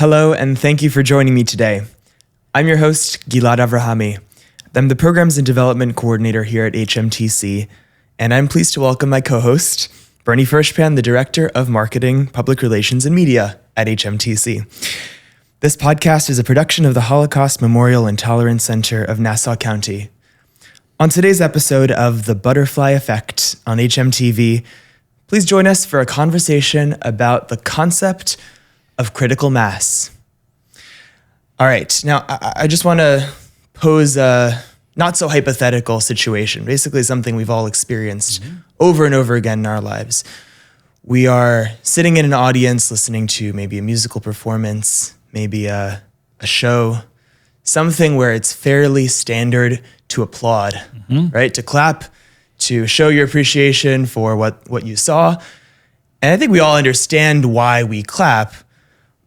Hello, and thank you for joining me today. I'm your host, Gilad Avrahami. I'm the Programs and Development Coordinator here at hmTv, and I'm pleased to welcome my co-host, Bernie Furshpan, the Director of Marketing, Public Relations, and Media at hmTv. This podcast is a production of the Holocaust Memorial and Tolerance Center of Nassau County. On today's episode of The Butterfly Effect on hmTv, please join us for a conversation about the concept of critical mass. All right, now I just want to pose a not so hypothetical situation, basically something we've all experienced over and over again in our lives. We are sitting in an audience listening to maybe a musical performance, maybe a show, something where it's fairly standard to applaud, right? To clap, to show your appreciation for what you saw. And I think we all understand why we clap.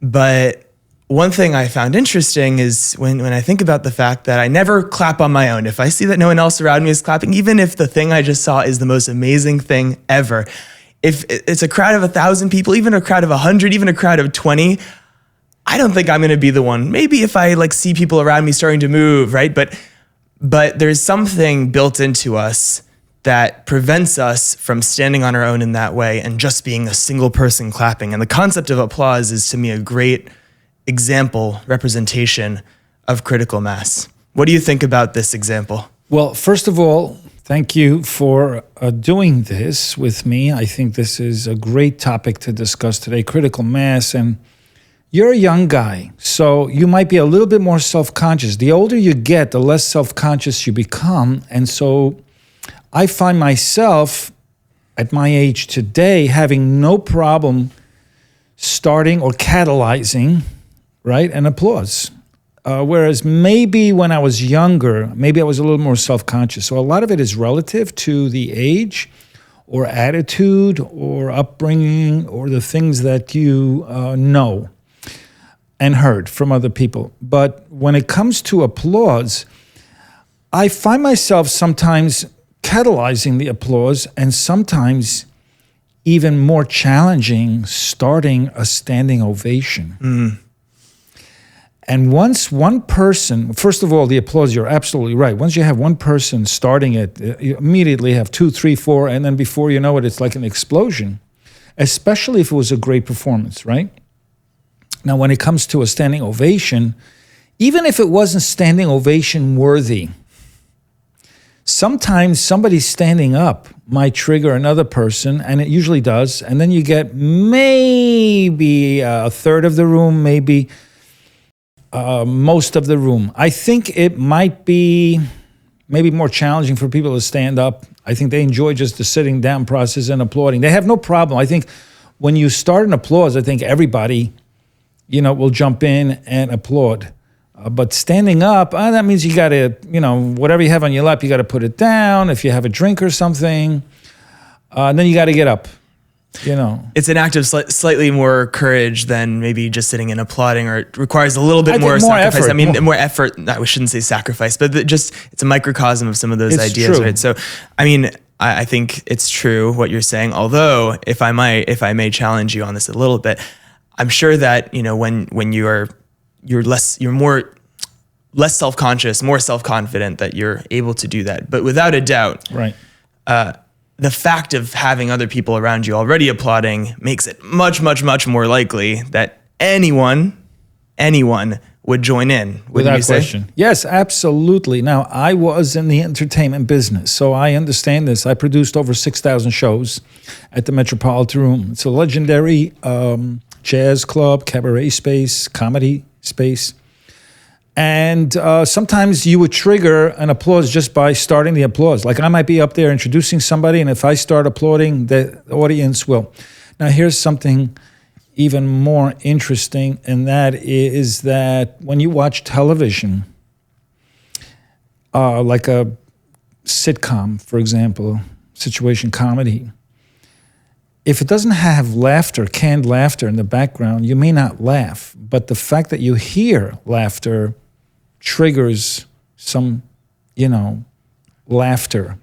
But one thing I found interesting is when I think about the fact that I never clap on my own. If I see that no one else around me is clapping, even if the thing I just saw is the most amazing thing ever, if it's a crowd of 1,000 people, even a crowd of 100, even a crowd of 20, I don't think I'm going to be the one. Maybe if I see people around me starting to move, right? But there's something built into us that prevents us from standing on our own in that way and just being a single person clapping. And the concept of applause is, to me, a great example, representation of critical mass. What do you think about this example? Well, first of all, thank you for doing this with me. I think this is a great topic to discuss today, critical mass. And you're a young guy, so you might be a little bit more self-conscious. The older you get, the less self-conscious you become. And so I find myself at my age today having no problem starting or catalyzing, right, an applause. Whereas maybe when I was younger, maybe I was a little more self-conscious. So a lot of it is relative to the age or attitude or upbringing or the things that you know and heard from other people. But when it comes to applause, I find myself sometimes catalyzing the applause and sometimes even more challenging starting a standing ovation. And once one person, first of all, the applause, you're absolutely right. Once you have one person starting it, you immediately have 2, 3, 4, and then before you know it, it's like an explosion, especially if it was a great performance, right? Now, when it comes to a standing ovation, even if it wasn't standing ovation worthy, sometimes somebody standing up might trigger another person, and it usually does, and then you get maybe a third of the room, maybe most of the room. I think it might be maybe more challenging for people to stand up. I think they enjoy just the sitting down process and applauding. They have no problem. I think when you start an applause, I think everybody, will jump in and applaud. But standing up, that means you got to, whatever you have on your lap, you got to put it down. If you have a drink or something, then you got to get up, It's an act of slightly more courage than maybe just sitting and applauding, or it requires a little bit more sacrifice. Effort. More effort. No, we shouldn't say sacrifice, but it's a microcosm of some of those ideas, true. right? So, I think it's true what you're saying. Although, if I may challenge you on this a little bit, I'm sure that when you're less self-conscious, more self-confident, that you're able to do that. But without a doubt, right. The fact of having other people around you already applauding makes it much, much, much more likely that anyone would join in. Without question. Yes, absolutely. Now, I was in the entertainment business, so I understand this. I produced over 6,000 shows at the Metropolitan Room. It's a legendary jazz club, cabaret space, comedy space. And sometimes you would trigger an applause just by starting the applause. Like I might be up there introducing somebody, and if I start applauding, the audience will. Now, here's something even more interesting, and that is that when you watch television, like a sitcom, for example, situation comedy, if it doesn't have laughter, canned laughter in the background, you may not laugh. But the fact that you hear laughter triggers some, laughter,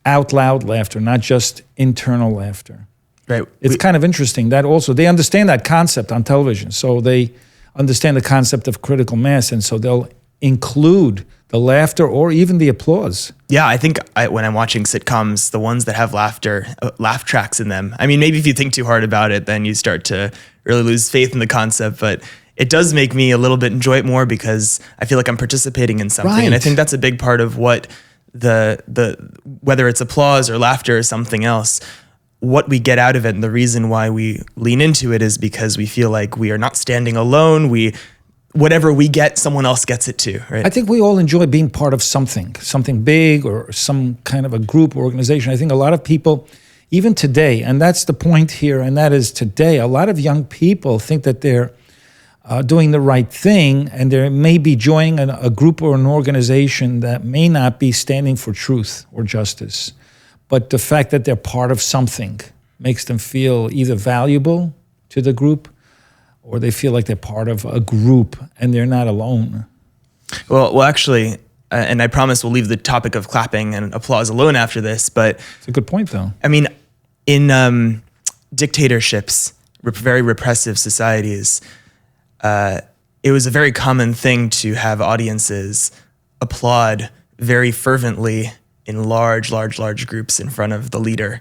out loud laughter, not just internal laughter. Right. It's kind of interesting that also they understand that concept on television. So they understand the concept of critical mass, and so they'll include the laughter or even the applause. Yeah, I think when I'm watching sitcoms, the ones that have laughter, laugh tracks in them. I mean, maybe if you think too hard about it, then you start to really lose faith in the concept. But it does make me a little bit enjoy it more because I feel like I'm participating in something. Right. And I think that's a big part of what whether it's applause or laughter or something else, what we get out of it and the reason why we lean into it is because we feel like we are not standing alone. Whatever we get, someone else gets it too, right? I think we all enjoy being part of something big or some kind of a group or organization. I think a lot of people, even today, and that's the point here, and that is today, a lot of young people think that they're doing the right thing, and they may be joining a group or an organization that may not be standing for truth or justice. But the fact that they're part of something makes them feel either valuable to the group or they feel like they're part of a group and they're not alone. Well, actually, and I promise we'll leave the topic of clapping and applause alone after this, but It's a good point, though. I mean, in dictatorships, very repressive societies, it was a very common thing to have audiences applaud very fervently in large groups in front of the leader,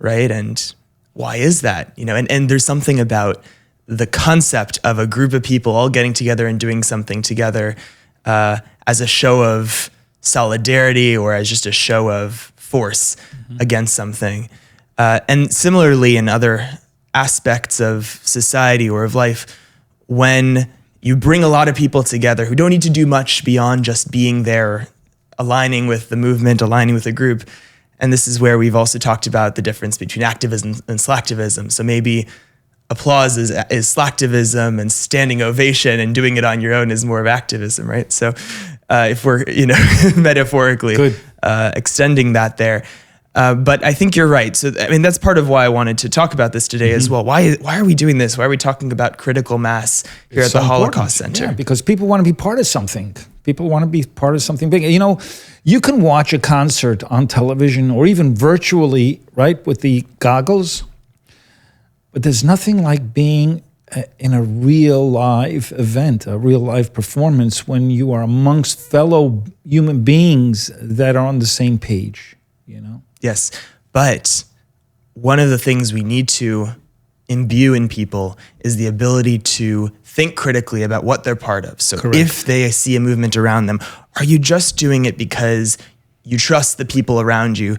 right? And why is that? And there's something about the concept of a group of people all getting together and doing something together as a show of solidarity or as just a show of force against something. And similarly in other aspects of society or of life, when you bring a lot of people together who don't need to do much beyond just being there, aligning with the movement, aligning with the group. And this is where we've also talked about the difference between activism and slacktivism. So maybe applause is slacktivism and standing ovation and doing it on your own is more of activism, right? So if we're, metaphorically extending that there. But I think you're right. So, I mean, that's part of why I wanted to talk about this today as well. Why are we doing this? Why are we talking about critical mass here at the Holocaust Center? Yeah, because people want to be part of something. People want to be part of something big. You can watch a concert on television or even virtually, right, with the goggles. But there's nothing like being in a real live event, a real live performance when you are amongst fellow human beings that are on the same page, Yes, but one of the things we need to imbue in people is the ability to think critically about what they're part of. So Correct. If they see a movement around them, are you just doing it because you trust the people around you,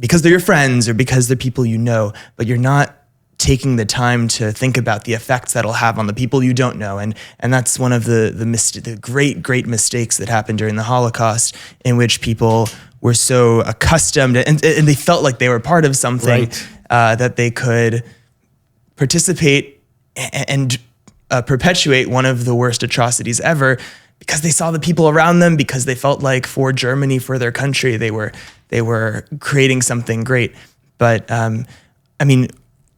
because they're your friends or because they're people you know, but you're not taking the time to think about the effects that'll have on the people you don't know. And that's one of the great mistakes that happened during the Holocaust, in which people were so accustomed and they felt like they were part of something, Right. That they could participate and perpetuate one of the worst atrocities ever because they saw the people around them, because they felt like for Germany, for their country, they were creating something great. But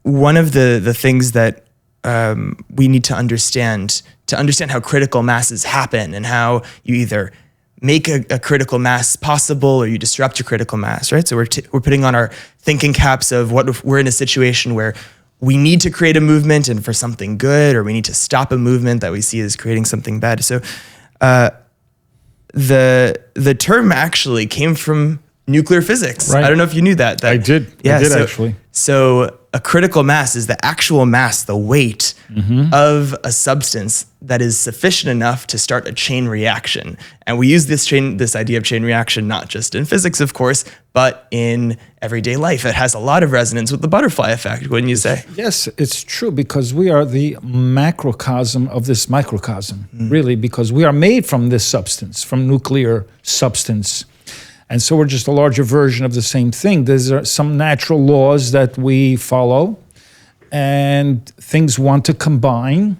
one of the things that we need to understand how critical masses happen and how you either make a critical mass possible or you disrupt a critical mass, right? So we're putting on our thinking caps of what if we're in a situation where we need to create a movement and for something good, or we need to stop a movement that we see as creating something bad. So the term actually came from nuclear physics. Right. I don't know if you knew that. I did. Yeah, I did actually. So a critical mass is the actual mass, the weight of a substance that is sufficient enough to start a chain reaction. And we use this idea of chain reaction not just in physics, of course, but in everyday life. It has a lot of resonance with the butterfly effect, wouldn't you say? Yes, it's true, because we are the macrocosm of this microcosm, really, because we are made from this substance, from nuclear substance. And so we're just a larger version of the same thing. There's some natural laws that we follow, and things want to combine.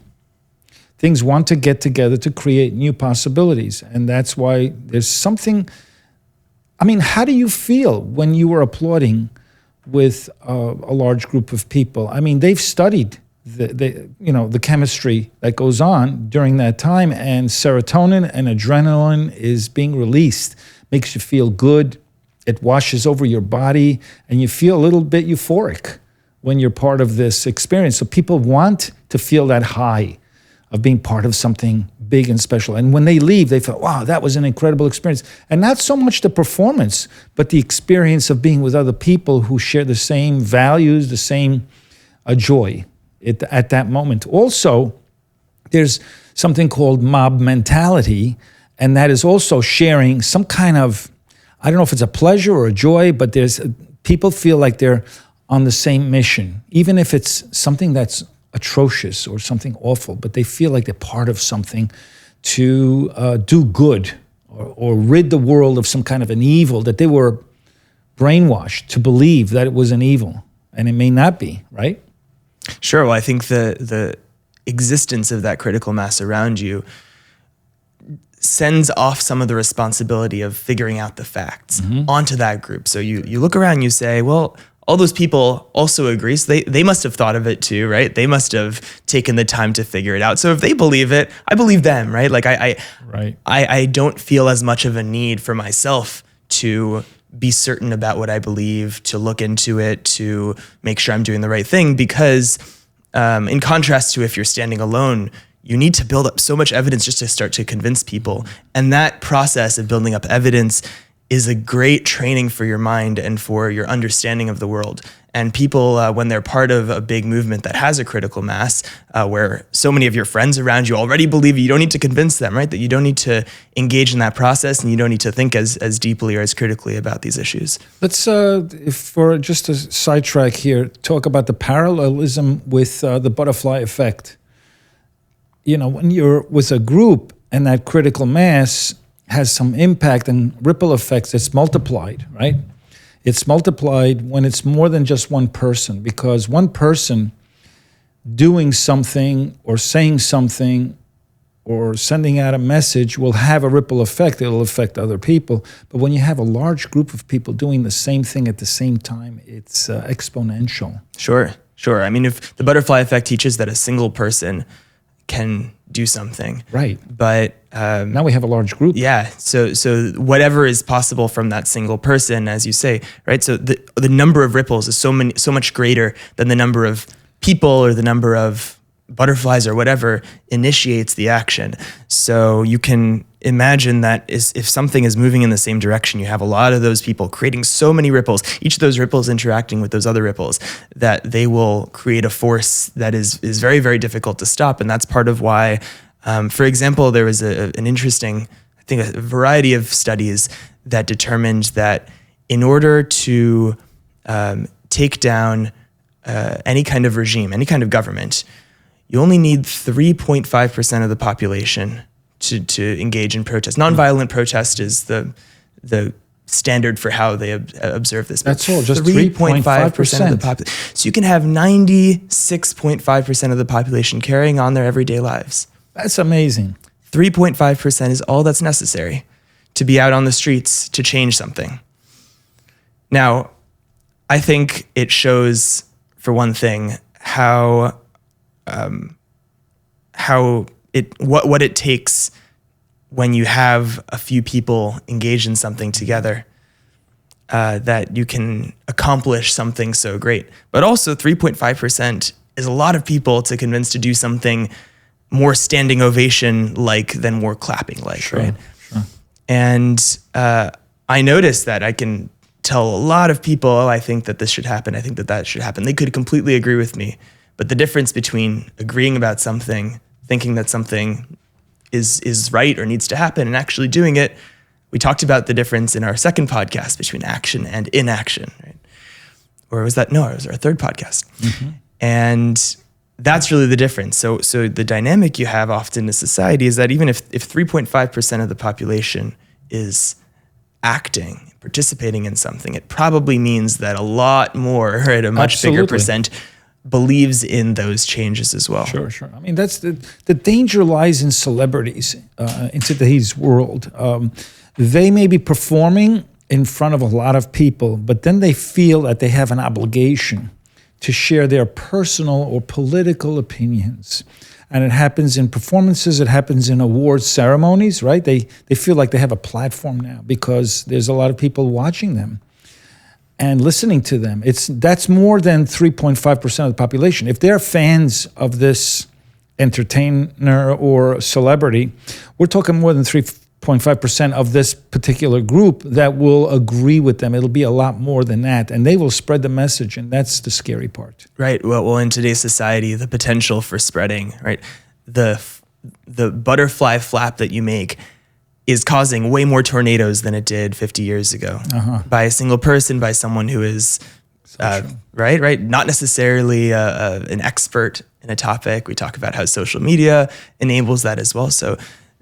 Things want to get together to create new possibilities. And that's why there's something. I mean, how do you feel when you were applauding with a large group of people? I mean, they've studied the chemistry that goes on during that time, and serotonin and adrenaline is being released. Makes you feel good. It washes over your body, and you feel a little bit euphoric when you're part of this experience. So people want to feel that high of being part of something big and special. And when they leave, they feel, wow, that was an incredible experience. And not so much the performance, but the experience of being with other people who share the same values, the same joy at that moment. Also, there's something called mob mentality, and that is also sharing some kind of, I don't know if it's a pleasure or a joy, but people feel like they're on the same mission, even if it's something that's atrocious or something awful, but they feel like they're part of something to do good or rid the world of some kind of an evil that they were brainwashed to believe that it was an evil, and it may not be, right? Sure. Well, I think the existence of that critical mass around you sends off some of the responsibility of figuring out the facts onto that group. So you look around and you say, well, all those people also agree. So they must have thought of it too, right? They must have taken the time to figure it out. So if they believe it, I believe them, right? Like I don't feel as much of a need for myself to be certain about what I believe, to look into it, to make sure I'm doing the right thing. Because in contrast to if you're standing alone, you need to build up so much evidence just to start to convince people. And that process of building up evidence is a great training for your mind and for your understanding of the world. And people, when they're part of a big movement that has a critical mass, where so many of your friends around you already believe it, you don't need to convince them, right? That you don't need to engage in that process, and you don't need to think as deeply or as critically about these issues. Let's, for just a sidetrack here, talk about the parallelism with the butterfly effect. You know, when you're with a group and that critical mass has some impact and ripple effects, it's multiplied, right? It's multiplied when it's more than just one person, because one person doing something or saying something or sending out a message will have a ripple effect. It'll affect other people. But when you have a large group of people doing the same thing at the same time, it's exponential. Sure. I mean, if the butterfly effect teaches that a single person can do something. Right. But now we have a large group. Yeah. So whatever is possible from that single person, as you say, right? So the number of ripples is so much greater than the number of people or the number of butterflies or whatever initiates the action. So you can imagine that if something is moving in the same direction, you have a lot of those people creating so many ripples, each of those ripples interacting with those other ripples, that they will create a force that is very, very difficult to stop. And that's part of why, for example, there was an interesting, I think, a variety of studies that determined that in order to take down any kind of regime, any kind of government, you only need 3.5% of the population to engage in protest. Nonviolent protest is the standard for how they observe this. That's all, just 3.5% of the population. So you can have 96.5% of the population carrying on their everyday lives. That's amazing. 3.5% is all that's necessary to be out on the streets to change something. Now, I think it shows, for one thing, what it takes when you have a few people engage in something together, that you can accomplish something so great. But also 3.5% is a lot of people to convince to do something more standing ovation like than more clapping like, sure, right? Sure. And I noticed that I can tell a lot of people, oh, I think that this should happen, I think that that should happen. They could completely agree with me. But the difference between agreeing about something, thinking that something is right or needs to happen, and actually doing it, we talked about the difference in our second podcast between action and inaction, right? Or was that? No, it was our third podcast. Mm-hmm. And that's really the difference. So the dynamic you have often in society is that even if 3.5% of the population is acting, participating in something, it probably means that a lot more, at a much Absolutely. bigger percent, believes in those changes as well. Sure. I mean, that's the danger lies in celebrities in today's world. They may be performing in front of a lot of people, but then they feel that they have an obligation to share their personal or political opinions. And it happens in performances, it happens in awards ceremonies, right? They feel like they have a platform now because there's a lot of people watching them. and listening to them. That's more than 3.5% of the population. If they're fans of this entertainer or celebrity, we're talking more than 3.5% of this particular group that will agree with them. It'll be a lot more than that, and they will spread the message, and that's the scary part. Right. Well, in today's society, the potential for spreading, right, the butterfly flap that you make is causing way more tornadoes than it did 50 years ago by a single person, by someone who is right, not necessarily an expert in a topic. We talk about how social media enables that as well. So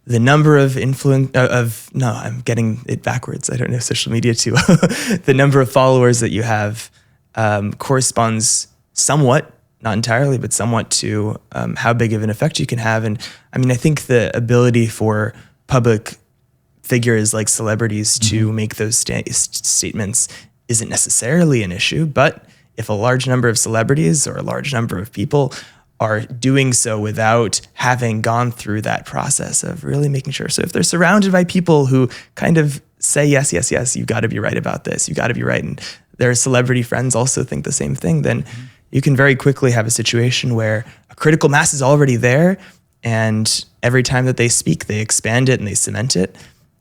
the number of I'm getting it backwards. I don't know social media too. The number of followers that you have corresponds somewhat, not entirely, but somewhat to how big of an effect you can have. And I mean, I think the ability for public figures like celebrities to make those statements isn't necessarily an issue, but if a large number of celebrities or a large number of people are doing so without having gone through that process of really making sure. So if they're surrounded by people who kind of say, yes, you've got to be right about this, you got to be right, and their celebrity friends also think the same thing, then you can very quickly have a situation where a critical mass is already there, and every time that they speak, they expand it and they cement it,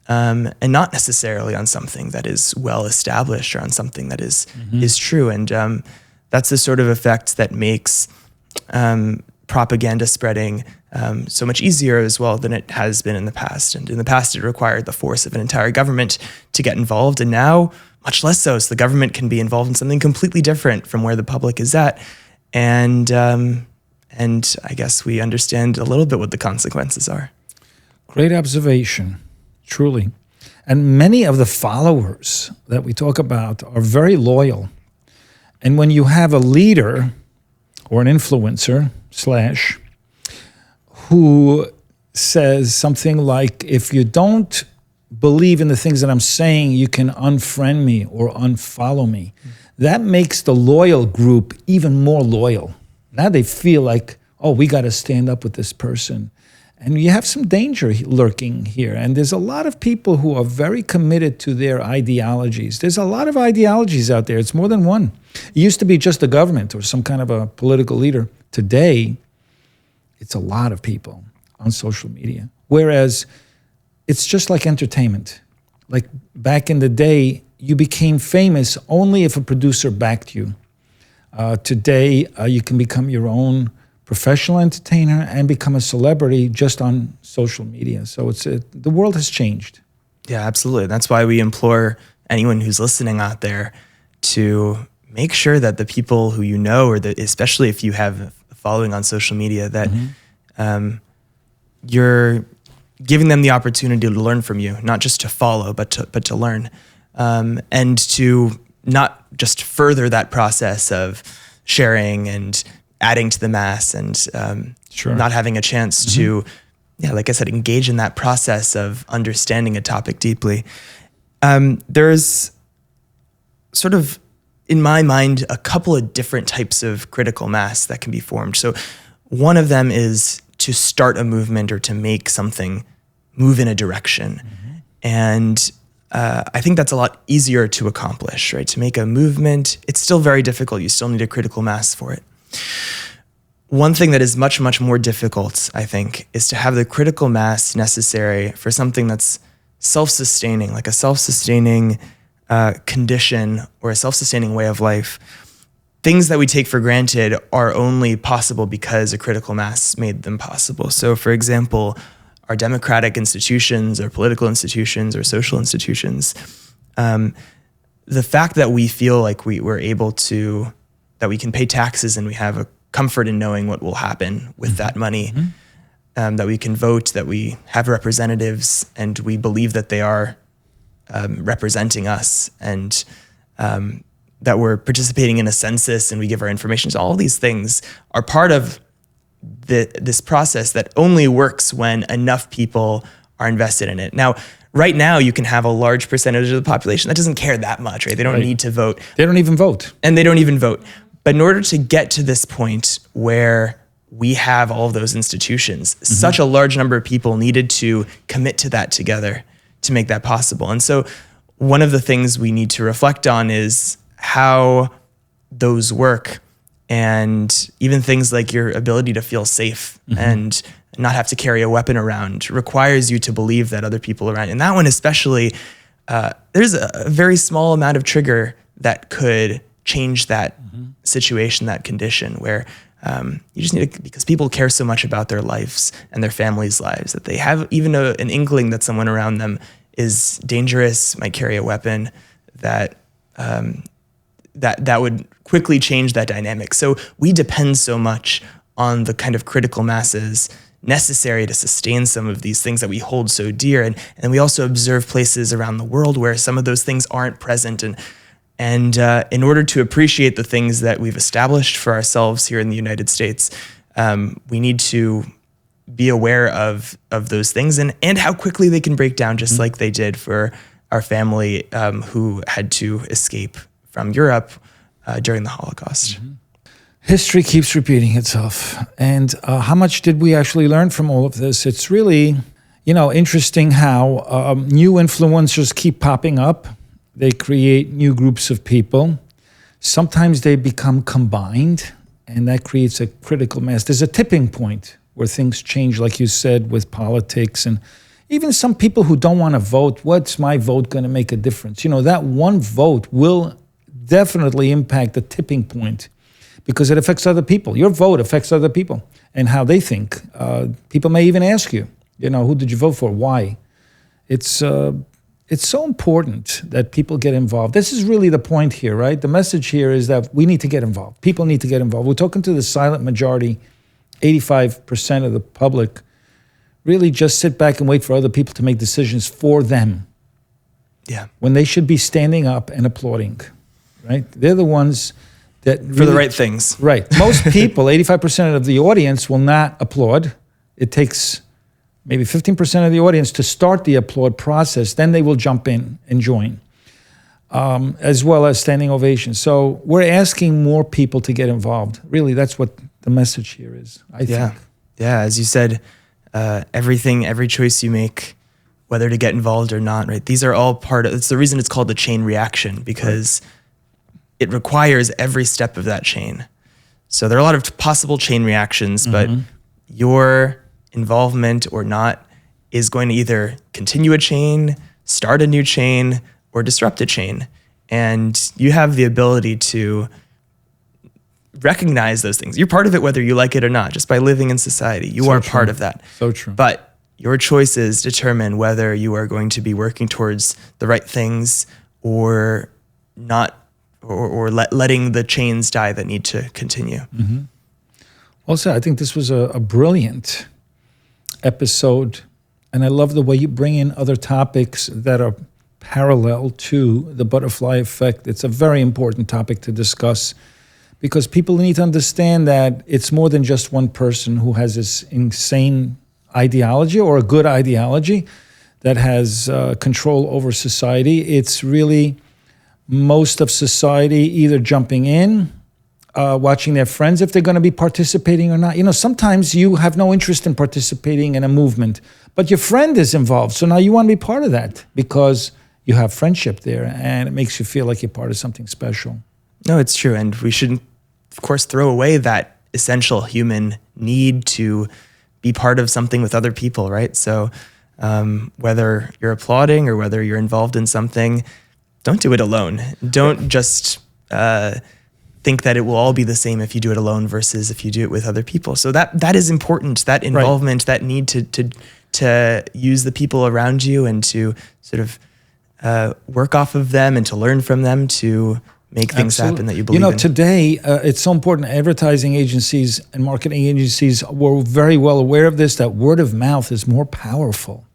and not necessarily on something that is well established or on something that is true. And that's the sort of effect that makes propaganda spreading so much easier as well than it has been in the past. And in the past, it required the force of an entire government to get involved, and now much less so. So the government can be involved in something completely different from where the public is at. And I guess we understand a little bit what the consequences are. Great observation, truly. And many of the followers that we talk about are very loyal. And when you have a leader or an influencer who says something like, if you don't believe in the things that I'm saying, you can unfriend me or unfollow me. That makes the loyal group even more loyal. Now they feel like, oh, we got to stand up with this person. And you have some danger lurking here. And there's a lot of people who are very committed to their ideologies. There's a lot of ideologies out there. It's more than one. It used to be just the government or some kind of a political leader. Today, it's a lot of people on social media. Whereas it's just like entertainment. Like back in the day, you became famous only if a producer backed you. Today, you can become your own professional entertainer and become a celebrity just on social media. So the world has changed. Yeah, absolutely. That's why we implore anyone who's listening out there to make sure that the people who you know, or that especially if you have a following on social media, that you're giving them the opportunity to learn from you, not just to follow, but to learn, and to not just further that process of sharing and adding to the mass and not having a chance to, like I said, engage in that process of understanding a topic deeply. There's sort of, in my mind, a couple of different types of critical mass that can be formed. So one of them is to start a movement or to make something move in a direction. And I think that's a lot easier to accomplish, right? To make a movement, it's still very difficult. You still need a critical mass for it. One thing that is much, much more difficult, I think, is to have the critical mass necessary for something that's self-sustaining, like a self-sustaining condition or a self-sustaining way of life. Things that we take for granted are only possible because a critical mass made them possible. So, for example, our democratic institutions or political institutions or social institutions, the fact that we feel like we're able to, that we can pay taxes and we have a comfort in knowing what will happen with that money, that we can vote, that we have representatives and we believe that they are representing us, and that we're participating in a census and we give our information. So all these things are part of this process that only works when enough people are invested in it. Now, right now, you can have a large percentage of the population that doesn't care that much, right? They don't need to vote. They don't even vote. And they don't even vote. But in order to get to this point where we have all of those institutions, such a large number of people needed to commit to that together to make that possible. And so one of the things we need to reflect on is how those work, and even things like your ability to feel safe and not have to carry a weapon around requires you to believe that other people around. And that one especially, there's a very small amount of trigger that could change that situation, that condition, where you just need to, because people care so much about their lives and their families' lives, that they have even an inkling that someone around them is dangerous, might carry a weapon, that would quickly change that dynamic. So we depend so much on the kind of critical masses necessary to sustain some of these things that we hold so dear. And we also observe places around the world where some of those things aren't present. And in order to appreciate the things that we've established for ourselves here in the United States, we need to be aware of those things and how quickly they can break down, just like they did for our family who had to escape from Europe during the Holocaust. History keeps repeating itself. And how much did we actually learn from all of this? It's really, interesting how new influencers keep popping up. They create new groups of people. Sometimes they become combined, and that creates a critical mass. There's a tipping point where things change, like you said, with politics. And even some people who don't want to vote, what's my vote going to make a difference? That one vote will definitely impact the tipping point because it affects other people. Your vote affects other people and how they think. People may even ask you, who did you vote for? Why? It's so important that people get involved. This is really the point here, right? The message here is that we need to get involved. People need to get involved. We're talking to the silent majority. 85% of the public really just sit back and wait for other people to make decisions for them. Yeah. When they should be standing up and applauding, right? They're the ones that for the right things. Right. Most people, 85% of the audience will not applaud. It takes maybe 15% of the audience to start the applaud process. Then they will jump in and join, as well as standing ovations. So we're asking more people to get involved. Really, that's what the message here is, I think. Yeah, as you said, every choice you make, whether to get involved or not, right? These are all it's the reason it's called the chain reaction, because it requires every step of that chain. So there are a lot of possible chain reactions, but your involvement or not is going to either continue a chain, start a new chain, or disrupt a chain. And you have the ability to recognize those things. You're part of it whether you like it or not, just by living in society. You are part of that. So true. But your choices determine whether you are going to be working towards the right things or not, or letting the chains die that need to continue. Also, I think this was a brilliant episode, and I love the way you bring in other topics that are parallel to the butterfly effect. It's a very important topic to discuss, because people need to understand that it's more than just one person who has this insane ideology or a good ideology that has control over society. It's really most of society either jumping in, watching their friends if they're going to be participating or not. Sometimes you have no interest in participating in a movement, but your friend is involved. So now you want to be part of that because you have friendship there, and it makes you feel like you're part of something special. No, it's true. And we shouldn't, of course, throw away that essential human need to be part of something with other people, right? So whether you're applauding or whether you're involved in something, don't do it alone. Don't just think that it will all be the same if you do it alone versus if you do it with other people. So that is important, that involvement, that need to use the people around you and to sort of work off of them and to learn from them to make things happen that you believe in. Today, it's so important. Advertising agencies and marketing agencies were very well aware of this, that word of mouth is more powerful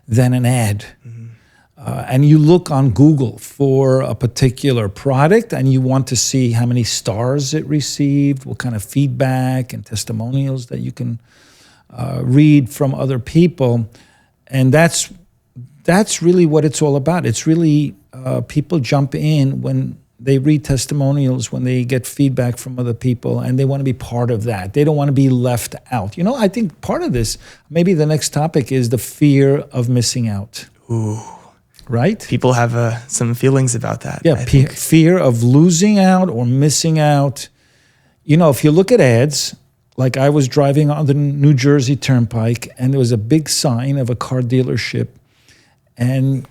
than an ad. And you look on Google for a particular product and you want to see how many stars it received, what kind of feedback and testimonials that you can read from other people. And that's really what it's all about. It's really people jump in when they read testimonials, when they get feedback from other people, and they want to be part of that. They don't want to be left out. I think part of this, maybe the next topic, is the fear of missing out. Ooh. right? People have some feelings about that. Yeah, I think. fear of losing out or missing out. You know, if you look at ads, like I was driving on the New Jersey Turnpike and there was a big sign of a car dealership and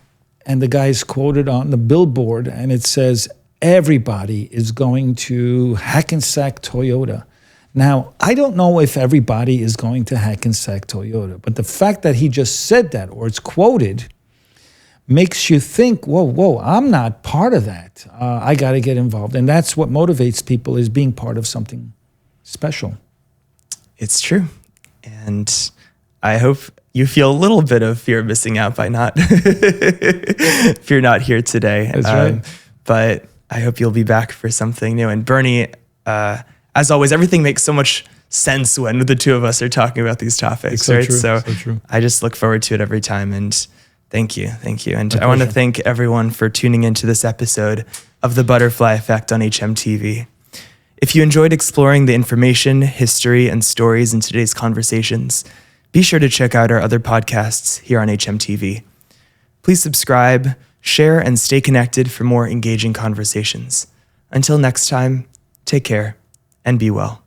the guy's quoted on the billboard and it says, everybody is going to Hackensack Toyota. Now, I don't know if everybody is going to Hackensack Toyota, but the fact that he just said that or it's quoted makes you think, whoa, I'm not part of that. I got to get involved. And that's what motivates people is being part of something special. It's true. And I hope you feel a little bit of fear of missing out by not, if you're not here today. That's right. But I hope you'll be back for something new. And Bernie, as always, everything makes so much sense when the two of us are talking about these topics, It's so right? true, So true. I just look forward to it every time. And thank you. And My I want to pleasure. thank everyone for tuning into this episode of The Butterfly Effect on hmTv. If you enjoyed exploring the information, history, and stories in today's conversations, be sure to check out our other podcasts here on hmTV. Please subscribe, share, and stay connected for more engaging conversations. Until next time, take care and be well.